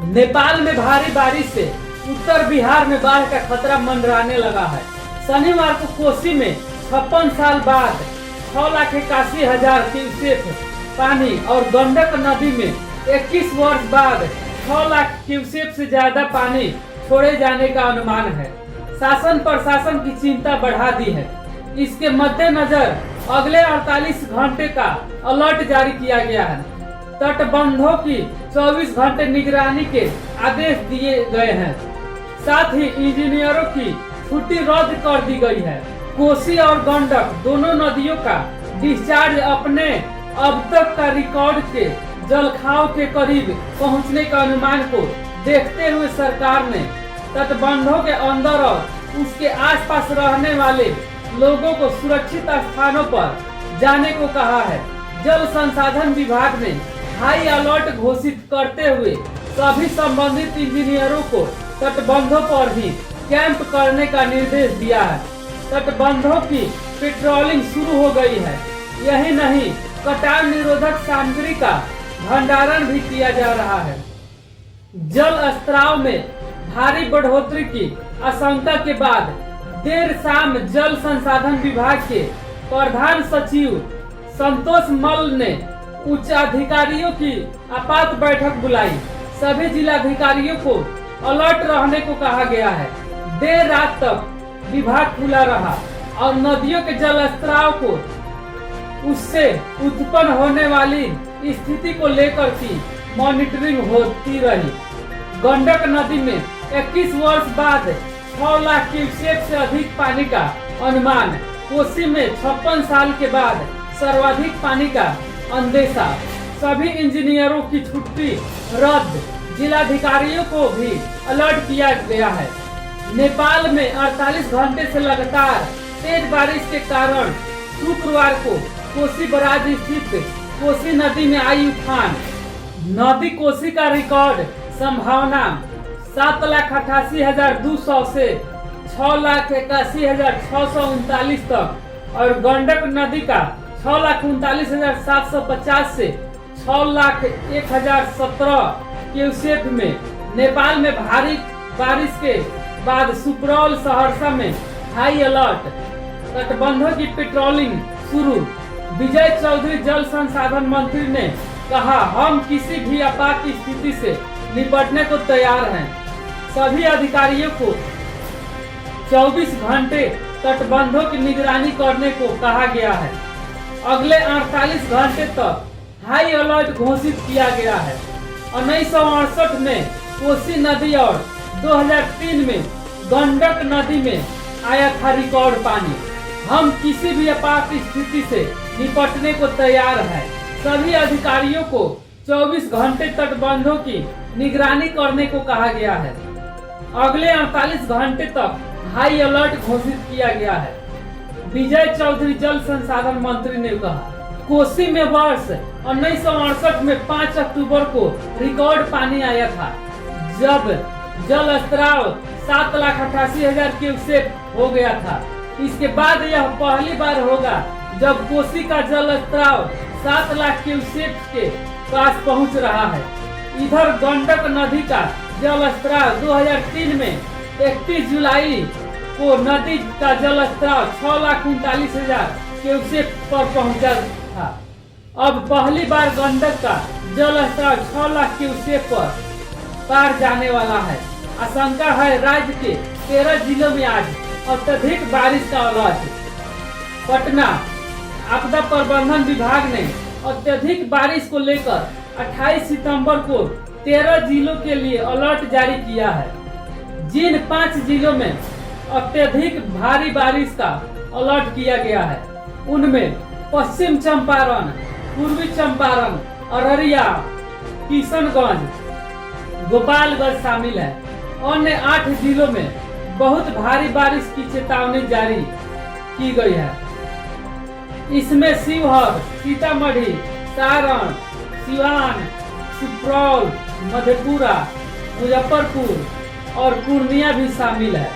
नेपाल में भारी बारिश से उत्तर बिहार में बाढ़ का खतरा मंडराने लगा है। शनिवार को कोसी में 56 साल बाद 6,81,000 क्यूसेक पानी और गंडक नदी में 21 वर्ष बाद 6 लाख क्यूसेक से ज्यादा पानी छोड़े जाने का अनुमान है। शासन प्रशासन की चिंता बढ़ा दी है। इसके मद्देनजर अगले 48 घंटे का अलर्ट जारी किया गया है। तटबंधों की 24 घंटे निगरानी के आदेश दिए गए हैं। साथ ही इंजीनियरों की छुट्टी रद्द कर दी गई है। कोसी और गंडक दोनों नदियों का डिस्चार्ज अपने अब तक का रिकॉर्ड के जलखाव के करीब पहुंचने का अनुमान को देखते हुए सरकार ने तटबंधों के अंदर और उसके आसपास रहने वाले लोगों को सुरक्षित स्थानों पर जाने को कहा है। जल संसाधन विभाग ने हाई अलर्ट घोषित करते हुए सभी संबंधित इंजीनियरों को तटबंधों पर ही कैंप करने का निर्देश दिया है। तटबंधों की पेट्रोलिंग शुरू हो गई है। यही नहीं, कटाव निरोधक सामग्री का भंडारण भी किया जा रहा है। जल स्त्राव में भारी बढ़ोतरी की आशंका के बाद देर शाम जल संसाधन विभाग के प्रधान सचिव संतोष मल ने उच्च अधिकारियों की आपात बैठक बुलाई। सभी जिलाधिकारियों को अलर्ट रहने को कहा गया है। देर रात तक विभाग खुला रहा और नदियों के जल स्त्राव को उससे उत्पन्न होने वाली स्थिति को लेकर की मॉनिटरिंग होती रही। गंडक नदी में 21 वर्ष बाद 6 लाख क्यूसेक से अधिक पानी का अनुमान। कोसी में 56 साल के बाद सर्वाधिक पानी का अंदेशा। सभी इंजीनियरों की छुट्टी रद्द। जिलाधिकारियों को भी अलर्ट किया गया है। नेपाल में 48 घंटे से लगातार तेज बारिश के कारण शुक्रवार को कोसी बराज स्थित कोसी नदी में आई उफान। नदी कोसी का रिकॉर्ड संभावना 7,88,200 से 6,81,639 तक और गंडक नदी का 6,39,750 से 6,01,017 क्यूसेक में। नेपाल में भारी बारिश के बाद सुपौल सहरसा में हाई अलर्ट। तटबंधों की पेट्रोलिंग शुरू। विजय चौधरी जल संसाधन मंत्री ने कहा, हम किसी भी आपात स्थिति से निपटने को तैयार हैं। सभी अधिकारियों को 24 घंटे तटबंधों की निगरानी करने को कहा गया है। अगले 48 घंटे तक हाई अलर्ट घोषित किया गया है। 1968 में कोसी नदी और 2003 में गंडक नदी में आया था रिकॉर्ड पानी। हम किसी भी आपात स्थिति से निपटने को तैयार हैं। सभी अधिकारियों को 24 घंटे तटबंधों की निगरानी करने को कहा गया है। अगले 48 घंटे तक हाई अलर्ट घोषित किया गया है। विजय चौधरी जल संसाधन मंत्री ने कहा, कोसी में वर्ष 1968 में 5 अक्टूबर को रिकॉर्ड पानी आया था, जब जल स्त्राव 7,88,000 क्यूसेक हो गया था। इसके बाद यह पहली बार होगा जब कोसी का जल स्त्राव 7 लाख क्यूसेक के पास पहुंच रहा है। इधर गंडक नदी का जल स्त्राव 2003 में 31 जुलाई को नदी का जल स्त्राव 6,39,000 क्यूसेक पर पहुंचा था। अब पहली बार गंडक का जल स्त्राव 6 लाख क्यूसेक पर पार जाने वाला है। आशंका है राज्य के 13 जिलों में आज अत्यधिक बारिश का अलर्ट। पटना आपदा प्रबंधन विभाग ने अत्यधिक बारिश को लेकर 28 सितंबर को 13 जिलों के लिए अलर्ट जारी किया है। जिन 5 जिलों में अत्यधिक भारी बारिश का अलर्ट किया गया है, उनमें पश्चिम चंपारण, पूर्वी चंपारण, अररिया, किशनगंज, गोपालगंज शामिल है। अन्य 8 जिलों में बहुत भारी बारिश की चेतावनी जारी की गई है। इसमें शिवहर, सीतामढ़ी, सारण, सिवान, सुपौल, मधेपुरा, मुजफ्फरपुर और पूर्णिया भी शामिल है।